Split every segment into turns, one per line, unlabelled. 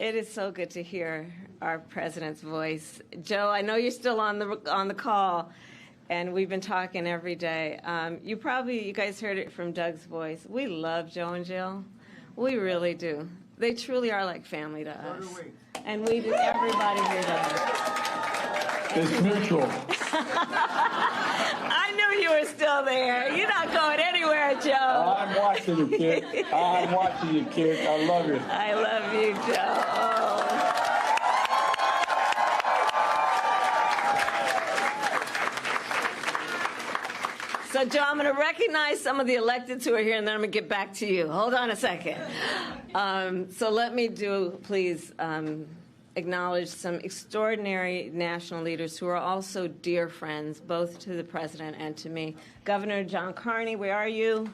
It is so good to hear our president's voice. Joe, I know you're still on the call, and we've been talking every day. You guys heard it from Doug's voice. We love Joe and Jill. We really do. They truly are like family to us. And we do, everybody here does.
It's mutual.
I knew you were still there. You're not going anywhere, Joe.
I'm watching you, kid. I'm watching you, kid. I love you.
I love you, Joe. So, Joe, I'm going to recognize some of the electeds who are here, and then I'm going to get back to you. Hold on a second. So let me please, acknowledge some extraordinary national leaders who are also dear friends, both to the president and to me. Governor John Carney, where are you?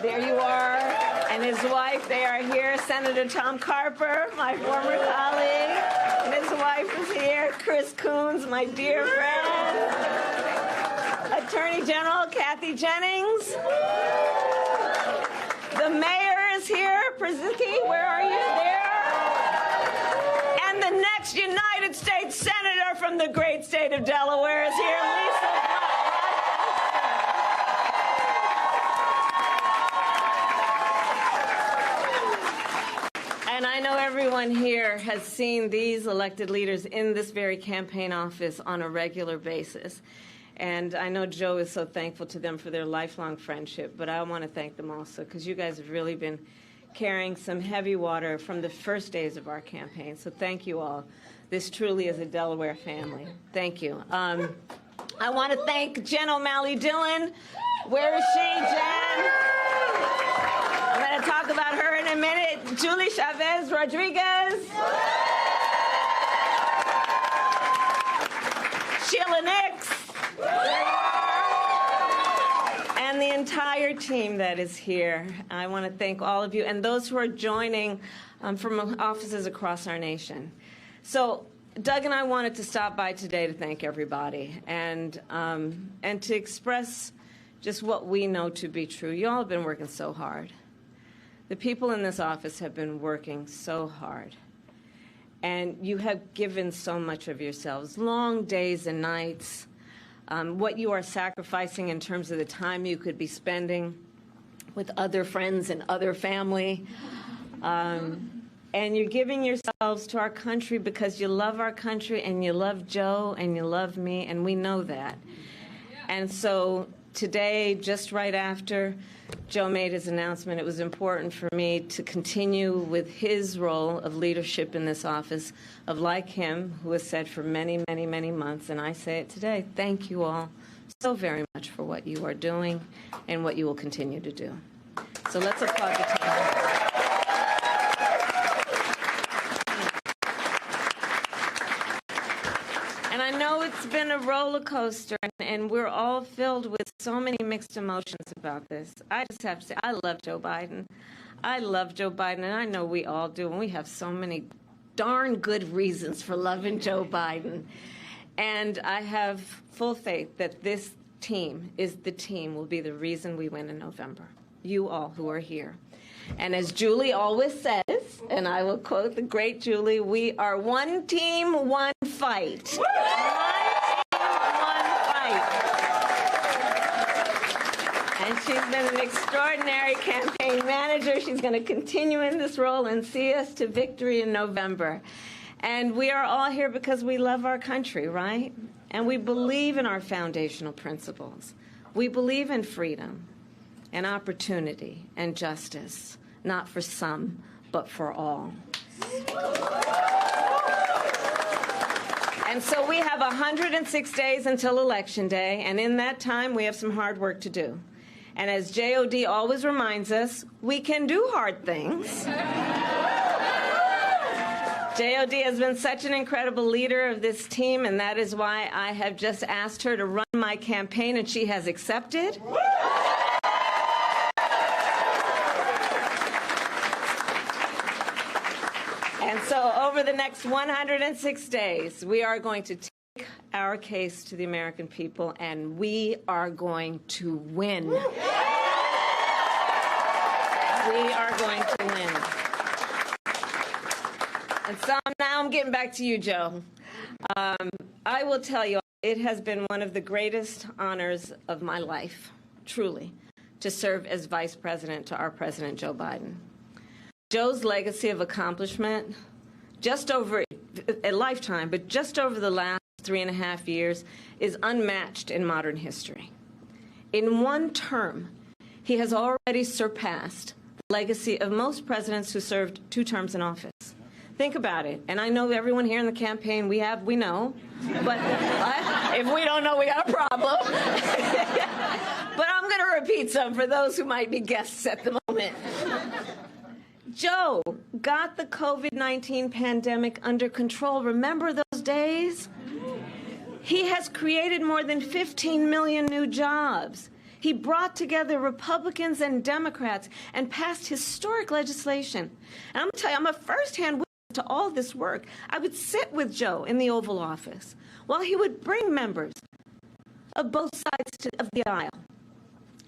There you are. And his wife, they are here. Senator Tom Carper, my former colleague, and his wife is here. Chris Coons, my dear friend. Attorney General Kathy Jennings. The mayor is here. Przicki, where are you? There. And the next United States Senator from the great state of Delaware is here, Lisa. And I know everyone here has seen these elected leaders in this very campaign office on a regular basis. And I know Joe is so thankful to them for their lifelong friendship, but I want to thank them also because you guys have really been carrying some heavy water from the first days of our campaign. So thank you all. This truly is a Delaware family. Thank you. I want to thank Jen O'Malley Dillon. Where is she, Jen? I'm going to talk about her in a minute. Julie Chavez Rodriguez. Sheila Nix. And the entire team that is here. I want to thank all of you and those who are joining from offices across our nation. So Doug and I wanted to stop by today to thank everybody and to express just what we know to be true. You all have been working so hard. The people in this office have been working so hard. And you have given so much of yourselves, long days and nights, what you are sacrificing in terms of the time you could be spending with other friends and other family. And you're giving yourselves to our country because you love our country and you love Joe and you love me, and we know that. And so today, just right after Joe made his announcement, it was important for me to continue with his role of leadership in this office, of like him, who has said for many, many, many months, and I say it today, thank you all so very much for what you are doing and what you will continue to do. So let's applaud the team. And I know it's been a roller coaster, and we're all filled with so many mixed emotions about this. I just have to say, I love Joe Biden. I love Joe Biden, and I know we all do, and we have so many darn good reasons for loving Joe Biden. And I have full faith that this team will be the reason we win in November. You all who are here. And as Julie always says, and I will quote the great Julie, we are one team, one fight. One team, one fight. And she's been an extraordinary campaign manager. She's going to continue in this role and see us to victory in November. And we are all here because we love our country, right? And we believe in our foundational principles. We believe in freedom and opportunity and justice, not for some, but for all. And so we have 106 days until Election Day, and in that time we have some hard work to do. And as JOD always reminds us, we can do hard things. JOD has been such an incredible leader of this team, and that is why I have just asked her to run my campaign, and she has accepted. And so over the next 106 days, we are going to take our case to the American people, and we are going to win. We are going to win. And so now I'm getting back to you, Joe. I will tell you, it has been one of the greatest honors of my life, truly, to serve as Vice President to our President, Joe Biden. Joe's legacy of accomplishment, just over a lifetime, but just over the last 3.5 years, is unmatched in modern history. In one term, he has already surpassed the legacy of most presidents who served 2 terms in office. Think about it. And I know everyone here in the campaign, we know. But if we don't know, we got a problem. But I'm going to repeat some for those who might be guests at the moment. Joe got the COVID-19 pandemic under control. Remember those days? He has created more than 15 million new jobs. He brought together Republicans and Democrats and passed historic legislation. And I'm going to tell you, I'm a firsthand witness to all this work. I would sit with Joe in the Oval Office while he would bring members of both sides of the aisle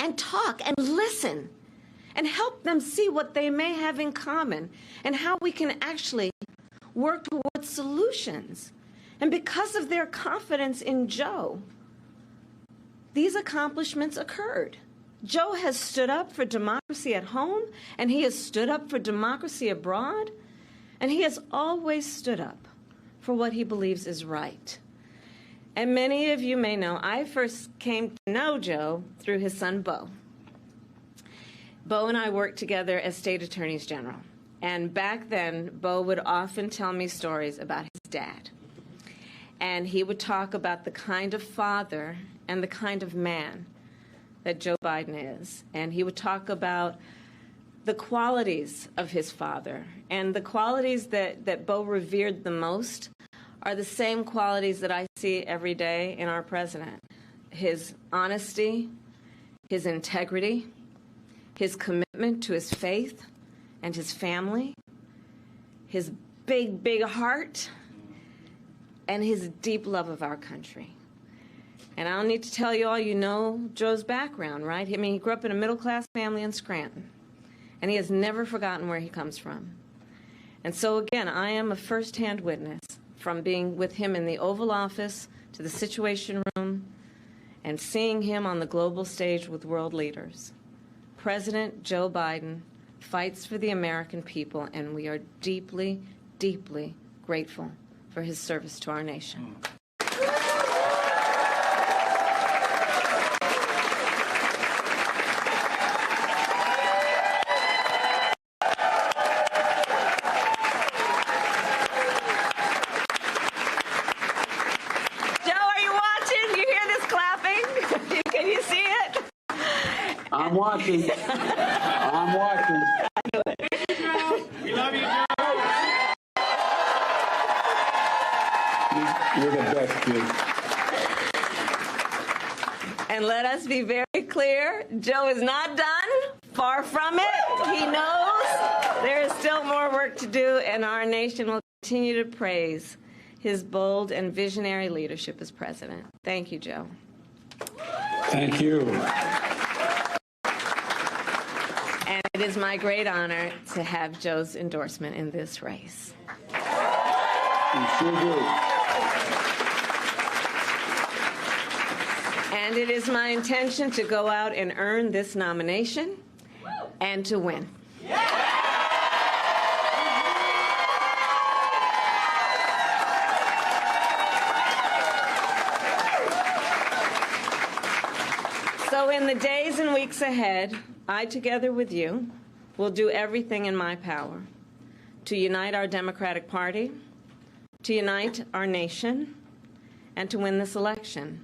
and talk and listen and help them see what they may have in common and how we can actually work towards solutions. And because of their confidence in Joe, these accomplishments occurred. Joe has stood up for democracy at home, and he has stood up for democracy abroad, and he has always stood up for what he believes is right. And many of you may know, I first came to know Joe through his son, Beau. Beau and I worked together as state attorneys general. And back then, Beau would often tell me stories about his dad. And he would talk about the kind of father and the kind of man that Joe Biden is. And he would talk about the qualities of his father. And the qualities that Beau revered the most are the same qualities that I see every day in our president. His honesty, his integrity, his commitment to his faith and his family, his big, big heart, and his deep love of our country. And I don't need to tell you all, you know Joe's background, right? I mean, he grew up in a middle-class family in Scranton, and he has never forgotten where he comes from. And so, again, I am a first-hand witness from being with him in the Oval Office to the Situation Room and seeing him on the global stage with world leaders. President Joe Biden fights for the American people, and we are deeply, deeply grateful for his service to our nation.
I'm watching. I'm watching.
We love you, Joe.
You're the best, kid.
And let us be very clear, Joe is not done. Far from it. He knows there is still more work to do, and our nation will continue to praise his bold and visionary leadership as president. Thank you, Joe.
Thank you.
And it is my great honor to have Joe's endorsement in this race.
You sure do.
And it is my intention to go out and earn this nomination and to win. So in the days and weeks ahead, I, together with you, will do everything in my power to unite our Democratic Party, to unite our nation, and to win this election.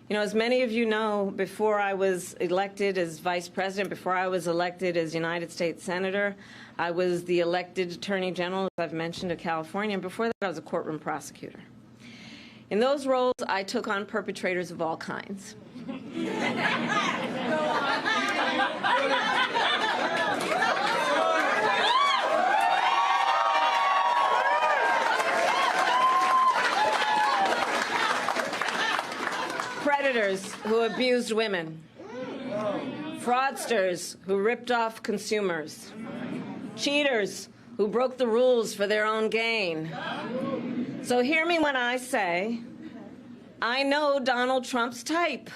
You know, as many of you know, before I was elected as Vice President, before I was elected as United States Senator, I was the elected Attorney General, as I've mentioned, of California, and before that I was a courtroom prosecutor. In those roles, I took on perpetrators of all kinds. Predators who abused women, fraudsters who ripped off consumers, cheaters who broke the rules for their own gain. So hear me when I say, I know Donald Trump's type.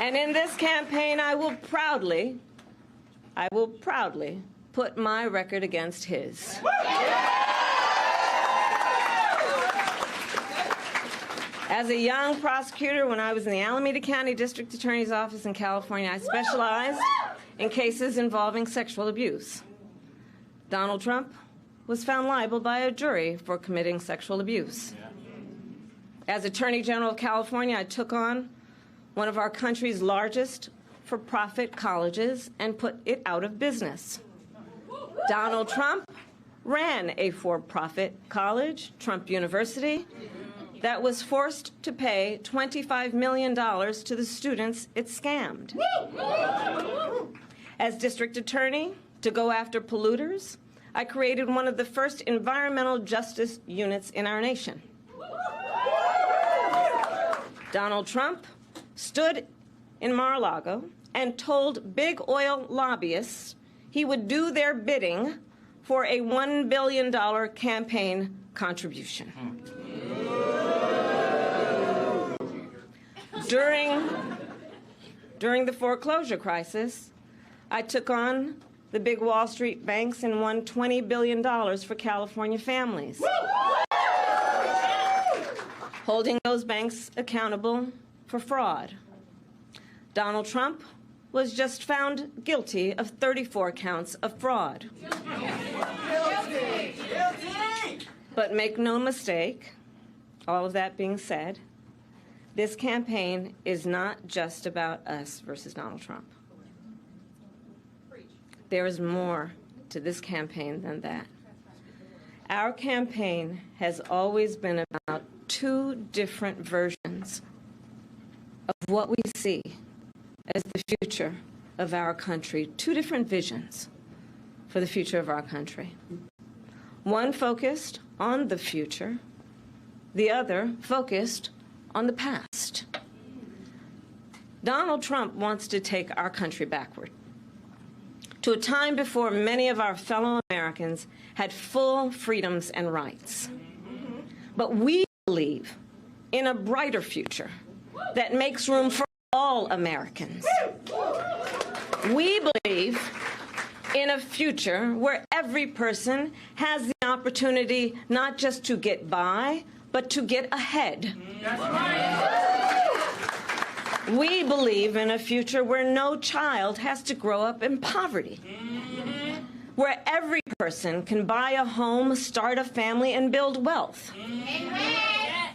And in this campaign, I will proudly put my record against his. As a young prosecutor, when I was in the Alameda County District Attorney's Office in California, I specialized in cases involving sexual abuse. Donald Trump was found liable by a jury for committing sexual abuse. As Attorney General of California, I took on one of our country's largest for-profit colleges and put it out of business. Donald Trump ran a for-profit college, Trump University, that was forced to pay $25 million to the students it scammed. As district attorney, to go after polluters, I created one of the first environmental justice units in our nation. Donald Trump stood in Mar-a-Lago and told big oil lobbyists he would do their bidding for a $1 billion campaign contribution. During the foreclosure crisis, I took on the big Wall Street banks and won $20 billion for California families, holding those banks accountable for fraud. Donald Trump was just found guilty of 34 counts of fraud. Guilty. But make no mistake, all of that being said, this campaign is not just about us versus Donald Trump. There is more to this campaign than that. Our campaign has always been about two different versions of what we see as the future of our country, two different visions for the future of our country. One focused on the future, the other focused on the past. Donald Trump wants to take our country backward to a time before many of our fellow Americans had full freedoms and rights. But we believe in a brighter future that makes room for all Americans. We believe in a future where every person has the opportunity not just to get by, but to get ahead. That's right. We believe in a future where no child has to grow up in poverty, where every person can buy a home, start a family, and build wealth.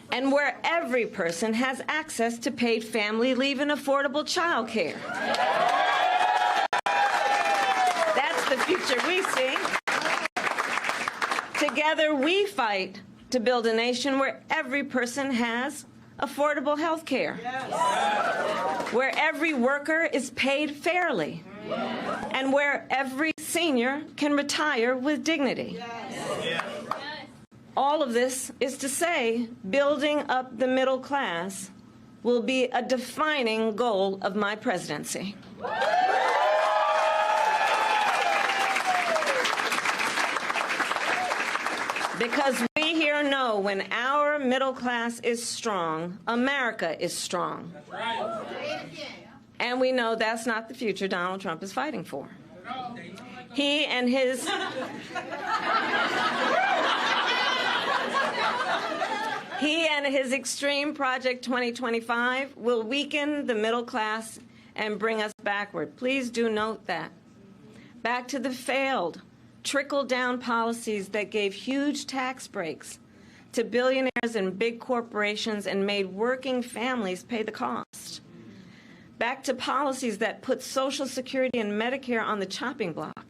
And where every person has access to paid family leave and affordable child care. That's the future we see. Together we fight to build a nation where every person has affordable health care, where every worker is paid fairly, and where every senior can retire with dignity. All of this is to say, building up the middle class will be a defining goal of my presidency. Because we here know when our middle class is strong, America is strong. That's right. And we know that's not the future Donald Trump is fighting for. He and his extreme Project 2025 will weaken the middle class and bring us backward. Please do note that. Back to the failed trickle-down policies that gave huge tax breaks to billionaires and big corporations and made working families pay the cost. Back to policies that put Social Security and Medicare on the chopping block.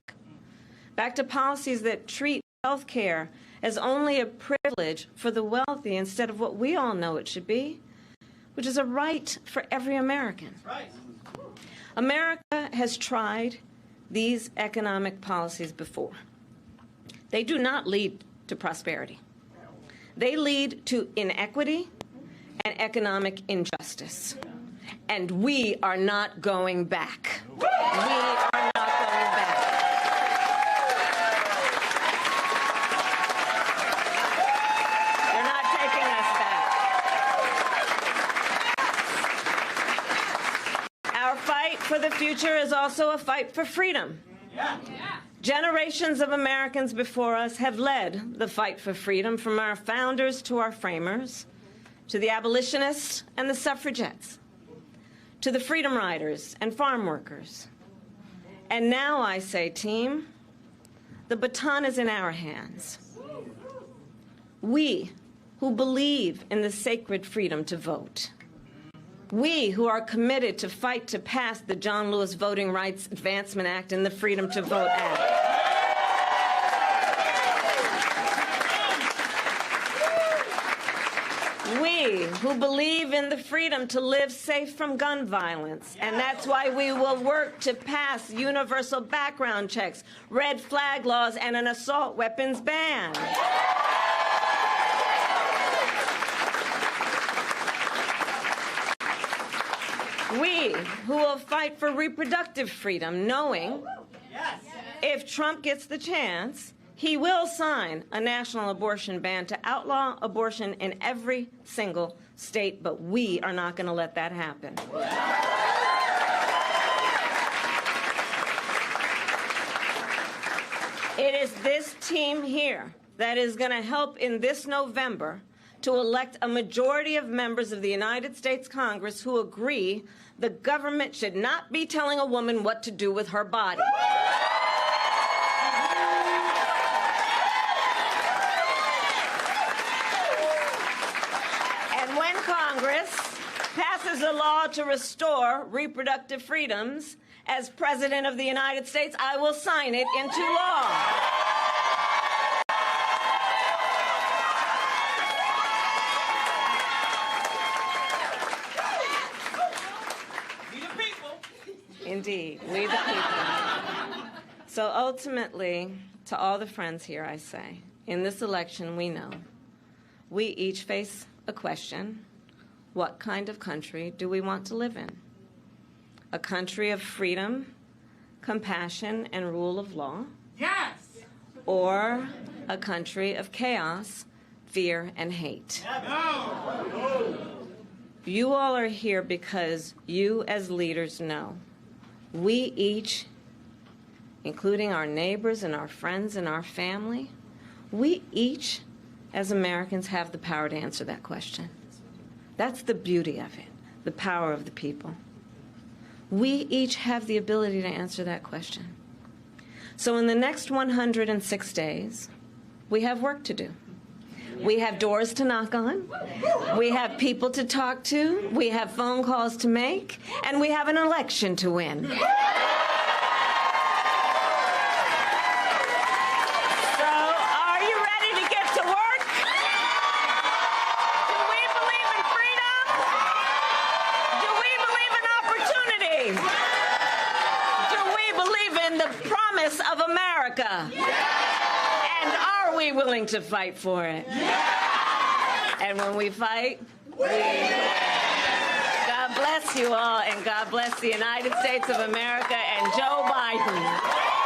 Back to policies that treat health care as only a privilege for the wealthy instead of what we all know it should be, which is a right for every American. Right. America has tried these economic policies before. They do not lead to prosperity. They lead to inequity and economic injustice. And we are not going back. We are not going back. You're not taking us back. Our fight for the future is also a fight for freedom. Generations of Americans before us have led the fight for freedom, from our founders to our framers, to the abolitionists and the suffragettes, to the freedom riders and farm workers. And now I say, team, the baton is in our hands. We who believe in the sacred freedom to vote, we who are committed to fight to pass the John Lewis Voting Rights Advancement Act and the Freedom to Vote Act, we who believe in the freedom to live safe from gun violence, and that's why we will work to pass universal background checks, red flag laws, and an assault weapons ban. We who will fight for reproductive freedom, knowing if Trump gets the chance, he will sign a national abortion ban to outlaw abortion in every single state, but we are not going to let that happen. It is this team here that is going to help in this November to elect a majority of members of the United States Congress who agree the government should not be telling a woman what to do with her body. And when Congress passes a law to restore reproductive freedoms, as President of the United States, I will sign it into law. Indeed, we the people. So ultimately, to all the friends here, I say, in this election, we know we each face a question: what kind of country do we want to live in? A country of freedom, compassion, and rule of law?
Yes!
Or a country of chaos, fear, and hate?
No!
You all are here because you, as leaders, know we each, including our neighbors and our friends and our family, we each, as Americans, have the power to answer that question. That's the beauty of it, the power of the people. We each have the ability to answer that question. So in the next 106 days, we have work to do. We have doors to knock on, we have people to talk to, we have phone calls to make, and we have an election to win. So, are you ready to get to work? Do we believe in freedom? Do we believe in opportunity? Do we believe in the promise of America? And are we willing to fight for it? And when we fight, we win. God bless you all, and God bless the United States of America and Joe Biden.